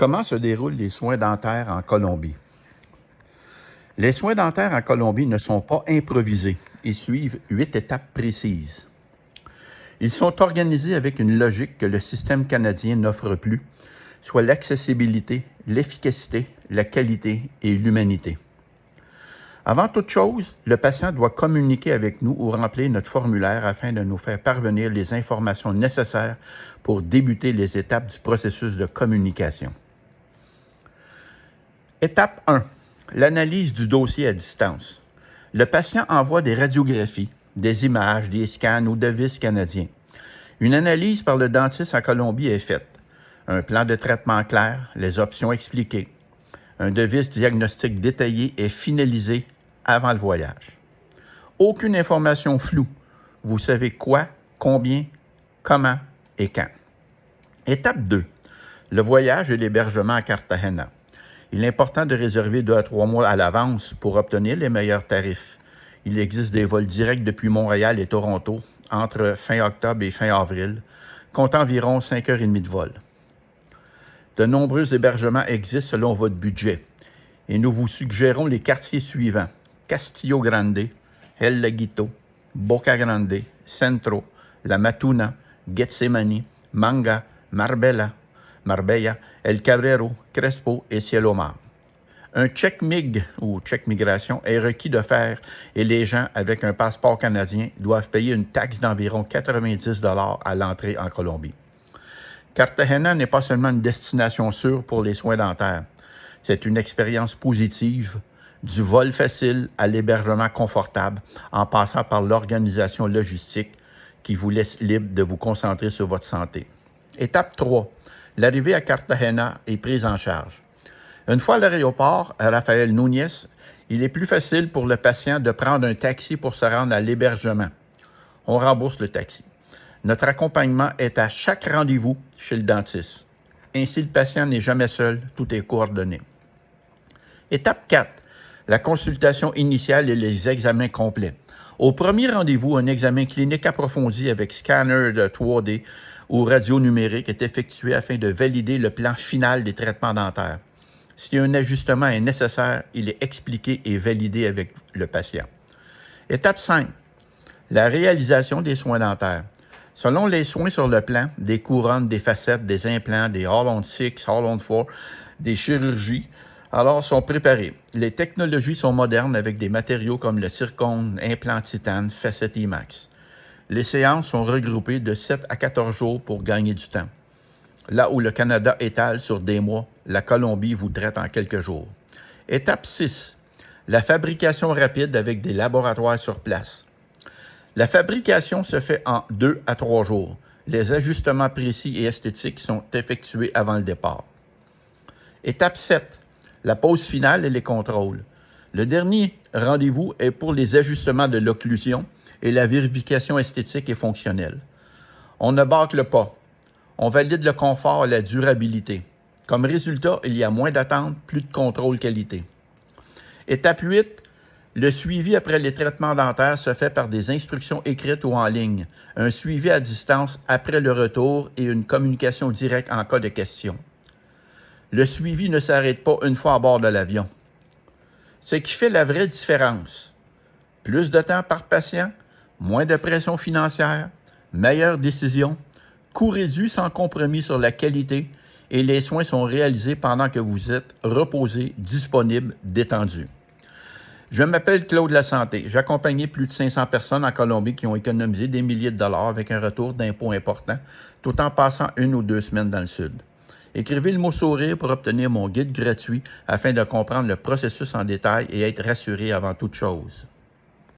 Comment se déroulent les soins dentaires en Colombie? Les soins dentaires en Colombie ne sont pas improvisés et suivent 8 étapes précises. Ils sont organisés avec une logique que le système canadien n'offre plus, soit l'accessibilité, l'efficacité, la qualité et l'humanité. Avant toute chose, le patient doit communiquer avec nous ou remplir notre formulaire afin de nous faire parvenir les informations nécessaires pour débuter les étapes du processus de communication. Étape 1. L'analyse du dossier à distance. Le patient envoie des radiographies, des images, des scans ou devis canadiens. Une analyse par le dentiste en Colombie est faite. Un plan de traitement clair, les options expliquées. Un devis diagnostic détaillé est finalisé avant le voyage. Aucune information floue. Vous savez quoi, combien, comment et quand. Étape 2. Le voyage et l'hébergement à Cartagena. Il est important de réserver 2 à 3 mois à l'avance pour obtenir les meilleurs tarifs. Il existe des vols directs depuis Montréal et Toronto entre fin octobre et fin avril, comptant environ 5h30 de vol. De nombreux hébergements existent selon votre budget et nous vous suggérons les quartiers suivants: Castillo Grande, El Laguito, Boca Grande, Centro, La Matuna, Getsemani, Manga, Marbella, El Cabrero, Crespo et Cielo Mar. Un check MIG ou check migration est requis de faire et les gens avec un passeport canadien doivent payer une taxe d'environ 90 $ à l'entrée en Colombie. Cartagena n'est pas seulement une destination sûre pour les soins dentaires. C'est une expérience positive, du vol facile à l'hébergement confortable, en passant par l'organisation logistique qui vous laisse libre de vous concentrer sur votre santé. Étape 3. L'arrivée à Cartagena est prise en charge. Une fois à l'aéroport, à Rafael Núñez, il est plus facile pour le patient de prendre un taxi pour se rendre à l'hébergement. On rembourse le taxi. Notre accompagnement est à chaque rendez-vous chez le dentiste. Ainsi, le patient n'est jamais seul, tout est coordonné. Étape 4. La consultation initiale et les examens complets. Au premier rendez-vous, un examen clinique approfondi avec scanner de 3D ou radio numérique est effectué afin de valider le plan final des traitements dentaires. Si un ajustement est nécessaire, il est expliqué et validé avec le patient. Étape 5. La réalisation des soins dentaires. Selon les soins sur le plan, des couronnes, des facettes, des implants, des All-on-6, All-on-4, des chirurgies, alors sont préparées. Les technologies sont modernes avec des matériaux comme le zircone, implant titane, facettes IMAX. Les séances sont regroupées de 7 à 14 jours pour gagner du temps. Là où le Canada étale sur des mois, la Colombie vous traite en quelques jours. Étape 6. La fabrication rapide avec des laboratoires sur place. La fabrication se fait en 2 à 3 jours. Les ajustements précis et esthétiques sont effectués avant le départ. Étape 7. La pause finale et les contrôles. Le dernier rendez-vous est pour les ajustements de l'occlusion et la vérification esthétique et fonctionnelle. On ne bâcle pas. On valide le confort et la durabilité. Comme résultat, il y a moins d'attente, plus de contrôle qualité. Étape 8. Le suivi après les traitements dentaires se fait par des instructions écrites ou en ligne, un suivi à distance après le retour et une communication directe en cas de question. Le suivi ne s'arrête pas une fois à bord de l'avion. Ce qui fait la vraie différence. Plus de temps par patient, moins de pression financière, meilleure décision, coût réduit sans compromis sur la qualité et les soins sont réalisés pendant que vous êtes reposé, disponible, détendu. Je m'appelle Claude Lasanté. J'ai accompagné plus de 500 personnes en Colombie qui ont économisé des milliers de dollars avec un retour d'impôt important, tout en passant 1 ou 2 semaines dans le Sud. Écrivez le mot sourire pour obtenir mon guide gratuit afin de comprendre le processus en détail et être rassuré avant toute chose.